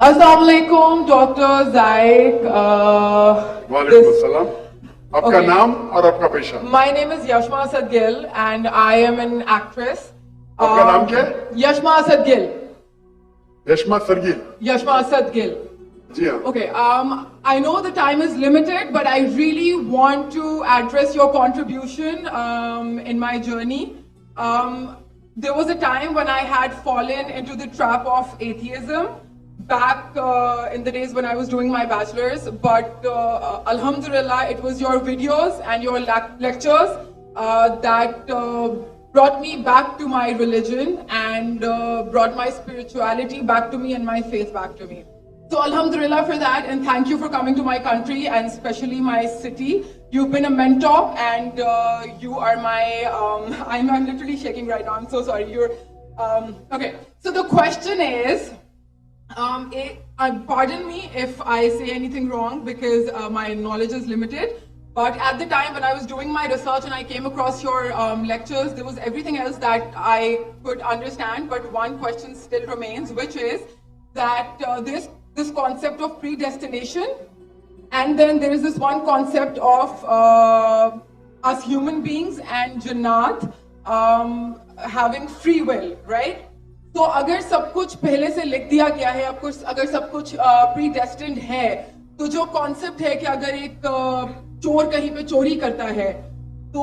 Assalamu alaikum, Dr. Zaik. वालेकुम अस्सलाम. आपका Okay. नाम और आपका पेशा. My name is Yashma Asad Gill and I am an actress. आपका नाम क्या है? Yashma Asad Gill. Yashma सरगील. Yashma Asad Gill. जी हाँ. Okay, I know the time is limited, but I really want to address your contribution in my journey. There was a time when I had fallen into the trap of atheism back in the days when I was doing my bachelor's, but alhamdulillah, it was your videos and your lectures that brought me back to my religion and brought my spirituality back to me and my faith back to me. So alhamdulillah for that, and thank you for coming to my country and especially my city. You've been a mentor and you are my, I'm literally shaking right now, I'm so sorry. Okay, so the question is, pardon me if I say anything wrong because my knowledge is limited, but at the time when I was doing my research and I came across your lectures, there was everything else that I could understand, but one question still remains, which is that this concept of predestination, and then there is this one concept of us human beings and Jannat having free will, right? तो अगर सब कुछ पहले से लिख दिया गया है, अगर सब कुछ प्रीडेस्टिन्ड है, तो जो कॉन्सेप्ट है कि अगर एक चोर कहीं पे चोरी करता है तो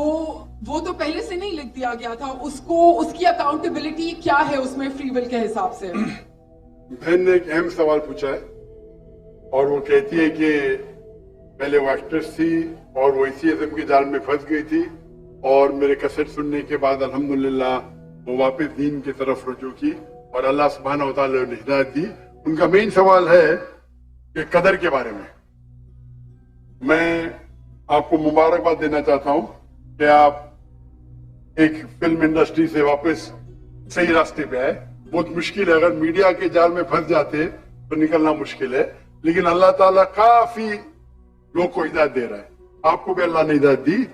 वो तो पहले से नहीं लिख दिया गया था, उसको उसकी अकाउंटेबिलिटी क्या है उसमें फ्री विल के हिसाब से? बहन ने एक अहम सवाल पूछा है और वो कहती है कि पहले वो एक्ट्रेस थी और वो एथियज्म के जाल में फंस गई थी और मेरे कैसेट सुनने के बाद अल्हम्दुलिल्लाह वो वापस दीन की तरफ रुजू की और अल्लाह सुब्हानहू व तआला ने हिदायत दी. उनका मेन सवाल है कि कदर के बारे में. मैं आपको मुबारकबाद देना चाहता हूं कि आप एक फिल्म इंडस्ट्री से वापस सही रास्ते पे आए. बहुत मुश्किल है, अगर मीडिया के जाल में फंस जाते तो निकलना मुश्किल है, लेकिन अल्लाह ताला काफी लोग को हिदायत दे रहा है. आपको भी अल्लाह ने हिदायत दी.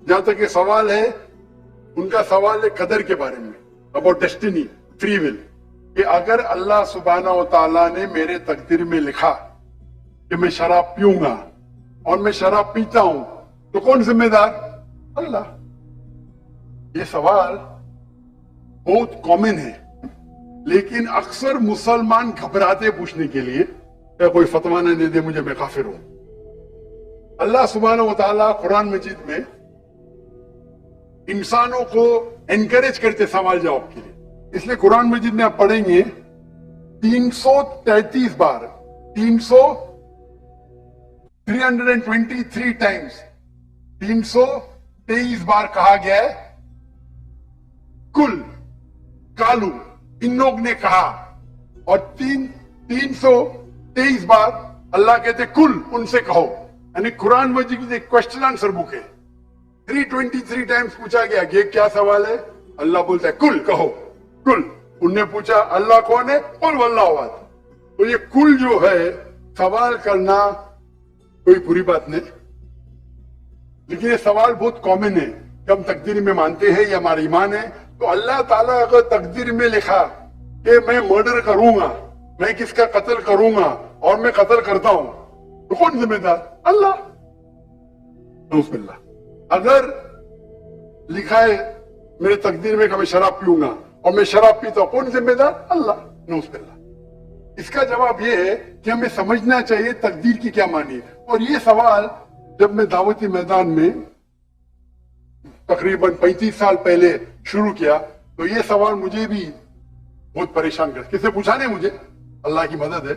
जहां तक ये सवाल है, उनका सवाल है कदर के बारे में, अबाउट डेस्टिनी, फ्री विल, कि अगर अल्लाह सुब्हानहू व तआला ने मेरे तकदीर में लिखा कि मैं शराब पीऊंगा और मैं शराब पीता हूं तो कौन जिम्मेदार? अल्लाह. ये सवाल बहुत कॉमन है, लेकिन अक्सर मुसलमान घबराते पूछने के लिए क्या कोई फतवा न दे दे मुझे, मैं काफिर हूं. अल्लाह सुब्हानहू व तआला कुरान मजीद में इंसानों को एनकरेज करते सवाल जवाब के लिए. इसलिए कुरान मजीद में आप पढ़ेंगे 333 बार, 323 टाइम्स, 323 बार कहा गया है कुल, कालू, इन लोग ने कहा, और 323 बार अल्लाह कहते कुल, उनसे कहो. यानी कुरान मजीद एक क्वेश्चन आंसर बुक है. 323 टाइम्स पूछा गया कि क्या सवाल है, अल्लाह बोलता है कुल, कहो कुल. उनने पूछा अल्लाह कौन है, कुल वल्लाहु अहद. तो ये कुल जो है, सवाल करना कोई बुरी बात नहीं, लेकिन ये सवाल बहुत कॉमन है कि हम तकदीर में मानते हैं, ये हमारा ईमान है. तो अल्लाह ताला अगर तकदीर में लिखा कि मैं मर्डर करूंगा, मैं किसका कत्ल करूंगा और मैं कत्ल करता हूं, तो कौन जिम्मेदार? अल्लाह. नऊज़ुबिल्लाह. अगर लिखा है मेरे तकदीर में कि मैं शराब पीऊंगा और मैं शराब पीता हूं, कौन जिम्मेदार? अल्लाह. नऊज़ुबिल्लाह. इसका जवाब यह है कि हमें समझना चाहिए तकदीर की क्या मानी है. और ये सवाल जब मैं दावती मैदान में तकरीबन 35 साल पहले शुरू किया, तो ये सवाल मुझे भी बहुत परेशान कर. किसने पूछा नहीं मुझे, अल्लाह की मदद है,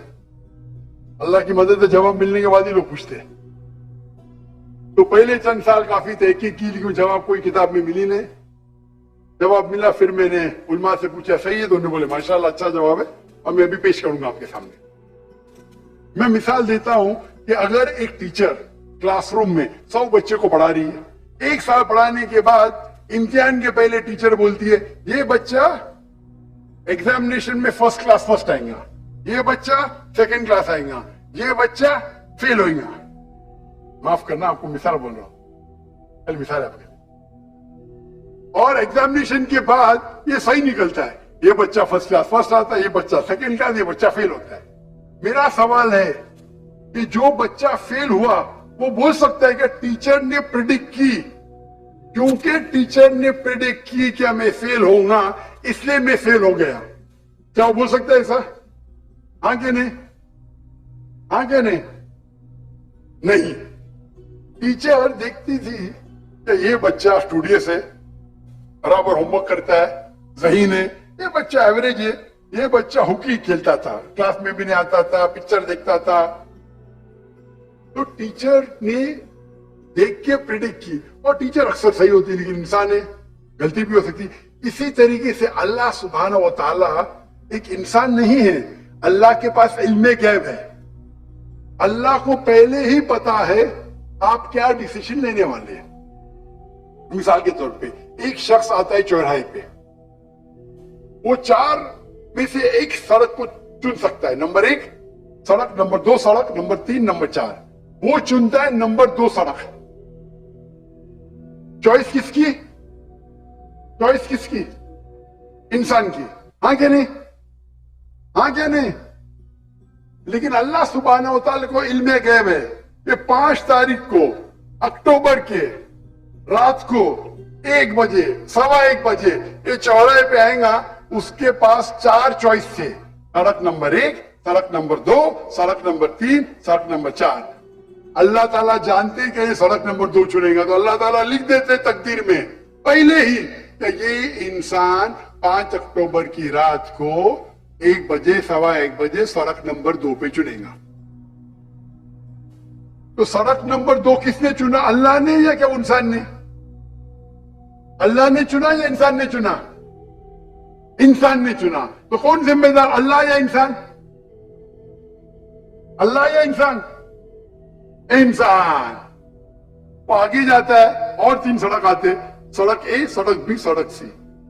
अल्लाह की मदद है. जवाब मिलने के बाद ही लोग पूछते हैं. तो पहले चंद साल काफी तहकीक की, लेकिन जवाब कोई किताब में मिली नहीं. जवाब मिला, फिर मैंने उलमा से पूछा, सही है? तो उन्होंने बोले माशाल्लाह अच्छा जवाब है, और मैं अभी पेश करूंगा आपके सामने. मैं मिसाल देता हूं कि अगर एक टीचर क्लासरूम में 100 बच्चे को पढ़ा रही है, 1 साल पढ़ाने के बाद इम्तिहान के पहले टीचर बोलती है ये बच्चा एग्जामिनेशन में फर्स्ट क्लास फर्स्ट आएगा, ये बच्चा सेकंड क्लास आएगा, ये बच्चा फेल होगा. माफ करना, आपको मिसाल बोल रहा हूं, कल मिसाल है आपके. और एग्जामिनेशन के बाद ये सही निकलता है, ये बच्चा फर्स्ट क्लास फर्स्ट आता है, ये बच्चा सेकंड क्लास, ये बच्चा फेल होता है. मेरा सवाल है कि जो बच्चा फेल हुआ वो बोल सकता है कि टीचर ने प्रिडिक्ट की, क्योंकि टीचर ने प्रिडिक्ट की कि मैं फेल होऊंगा इसलिए मैं फेल हो गया। क्या वो बोल सकता है ऐसा? हाँ कि नहीं? हाँ कि नहीं? नहीं। टीचर देखती थी कि ये बच्चा स्टूडियस है, बराबर होमवर्क करता है, ज़हीन है, ये बच्चा एवरेज है, ये बच्चा हॉकी खेलता था, क्लास में भी नहीं आता था, पिक्चर देखता था। तो टीचर ने देख के प्रिडिक्ट की, और टीचर अक्सर सही होती है, लेकिन इंसान है, गलती भी हो सकती। इसी तरीके से अल्लाह सुब्हानहू व तआला एक इंसान नहीं है, अल्लाह के पास इल्मे गैब है। अल्लाह को पहले ही पता है आप क्या डिसीजन लेने वाले हैं। मिसाल के तौर पे एक शख्स आता है चौराहे पे, वो 4 में से एक सड़क को चुन सकता है, नंबर 1 सड़क, नंबर 2 सड़क, नंबर 3, नंबर 4। वो चुनता है नंबर 2 सड़क। चॉइस किसकी? चॉइस किसकी? इंसान की। हाँ क्या नहीं? हाँ क्या नहीं? लेकिन अल्लाह सुब्हानहू व तआला को इल्मे गैब है कि 5 तारीख को अक्टूबर के रात को 1 बजे, 1:15 बजे ये चौराहे पे आएगा, उसके पास 4 चॉइस थे, सड़क नंबर 1, सड़क नंबर 2, सड़क नंबर 3, सड़क नंबर 4। अल्लाह ताला जानते कि ये सड़क नंबर 2 चुनेगा, तो अल्लाह ताला लिख देते तकदीर में पहले ही कि ये इंसान 5 अक्टूबर की रात को 1 बजे, 1:15 बजे सड़क नंबर 2 पे चुनेगा। तो सड़क नंबर 2 किसने चुना? अल्लाह ने या क्या इंसान ने? अल्लाह ने चुना या इंसान ने चुना? इंसान ने चुना। तो कौन जिम्मेदार, अल्लाह या इंसान? अल्लाह या इंसान? इंसान। वो आगे जाता है और 3 सड़क आते, सड़क ए, सड़क बी, सड़क सी।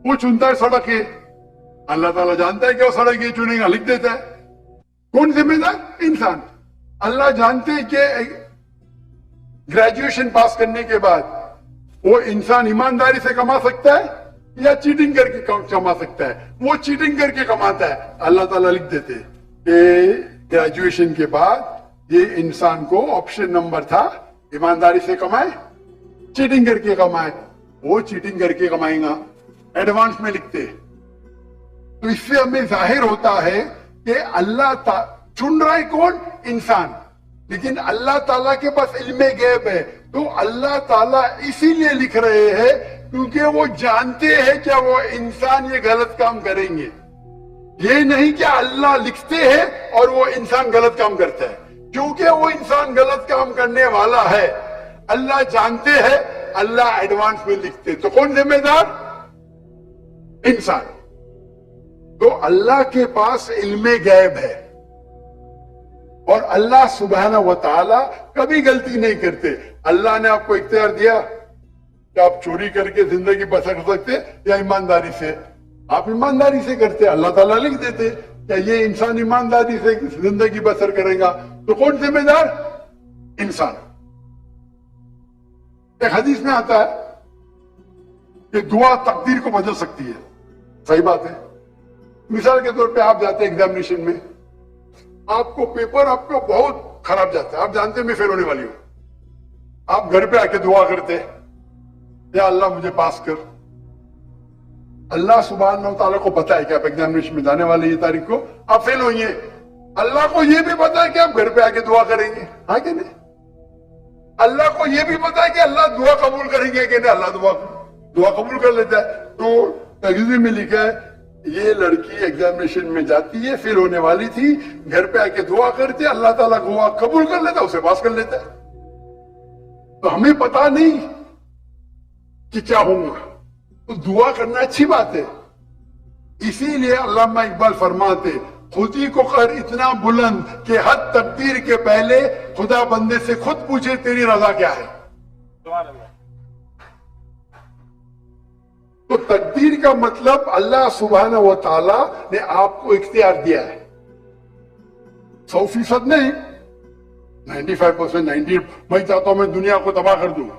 वो चुनता है सड़क ए, अल्लाह ताला जानता है कि वो सड़क ए चुनेगा, लिख देता है। कौन जिम्मेदार? इंसान। अल्लाह जानते हैं कि ग्रेजुएशन पास करने के बाद वो इंसान ईमानदारी से कमा सकता है या चीटिंग करके कमा सकता है। वो चीटिंग करके कमाता है, अल्लाह ताला लिख देते कि ग्रेजुएशन के बाद ये इंसान को ऑप्शन नंबर था ईमानदारी से कमाए, चीटिंग करके कमाए। वो चीटिंग करके कमाएगा, एडवांस में लिखते। तो इससे हमें जाहिर होता है कि अल्लाह चुन रहा है कौन? इंसान। लेकिन अल्लाह ताला के पास इल्मे गैब है, तो अल्लाह ताला इसीलिए लिख रहे हैं क्योंकि वो जानते हैं क्या वो इंसान ये गलत काम करेंगे। ये नहीं कि अल्लाह लिखते हैं और वो इंसान गलत काम करता है, क्योंकि वो इंसान गलत काम करने वाला है, अल्लाह जानते हैं, अल्लाह एडवांस में लिखते। तो कौन जिम्मेदार? इंसान। तो अल्लाह के पास इल्मे गैब है, और अल्लाह सुब्हानहू व तआला कभी गलती नहीं करते। अल्लाह ने आपको इख्तियार दिया कि आप चोरी करके जिंदगी बसर कर सकते या ईमानदारी से। आप ईमानदारी से करते, अल्लाह ताला लिख देते कि ये इंसान ईमानदारी से जिंदगी बसर करेगा। तो कौन जिम्मेदार? इंसान। एक हदीस में आता है कि दुआ तकदीर को बदल सकती है। सही बात है। मिसाल के तौर पे आप जाते हैं एग्जामिनेशन में, आपको पेपर आपको बहुत खराब जाता है, आप जानते हैं मैं फेल होने वाली हूं, आप घर पे आके दुआ करते हैं, या अल्लाह मुझे पास कर। अल्लाह सुब्हानहू व तआला को पता है कि आप एग्जामिनेशन में जाने वाले ये तारीख को आप फेल होंगे। अल्लाह को यह भी पता है कि आप घर पे आके दुआ करेंगे, हाँ कि नहीं? अल्लाह को यह भी पता है कि अल्लाह दुआ कबूल करेंगे कि नहीं। अल्लाह दुआ कबूल कर लेता है। तो तकदीर में लिखा है ये लड़की एग्जामिनेशन में जाती है, फेल होने वाली थी, घर पे आके दुआ करती है, अल्लाह ताला दुआ कबूल कर लेता, उसे पास कर लेता है। तो हमें पता नहीं कि क्या होगा, तो दुआ करना अच्छी बात है। इसीलिए अल्लामा इकबाल फरमाते, खुदी को कर इतना बुलंद कि हद तकदीर के पहले खुदा बंदे से खुद पूछे तेरी रजा क्या है। तो तकदीर का मतलब अल्लाह सुब्हानहू व तआला ने आपको इख्तियार दिया है। 100% नहीं, 95%, 90। मैं चाहता हूं मैं दुनिया को तबाह कर दूं,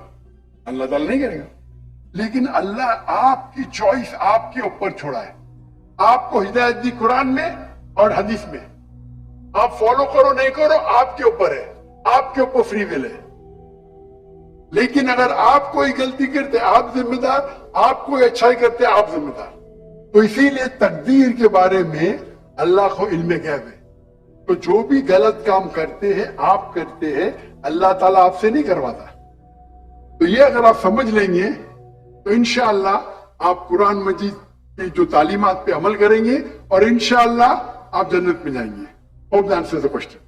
अल्लाह ताला नहीं करेगा। लेकिन अल्लाह आपकी चॉइस आपके ऊपर छोड़ा है। आपको हिदायत दी कुरान में और हदीस में। آپ فالو کرو نہیں کرو آپ کے اوپر ہے, آپ کے اوپر فری ول ہے. لیکن اگر آپ کوئی غلطی کرتے آپ ذمہ دار, آپ کوئی اچھائی کرتے آپ ذمہ دار. تو اسی لیے تقدیر کے بارے میں اللہ کو علم غیب ہے. تو جو بھی غلط کام کرتے ہیں آپ کرتے ہیں, اللہ تعالیٰ آپ سے نہیں کرواتا. تو یہ اگر آپ سمجھ لیں گے تو انشاءاللہ آپ قرآن مجید کی جو تعلیمات پہ عمل کریں گے اور انشاءاللہ آپ جنت میں جائیں گے. Hope that answers the question.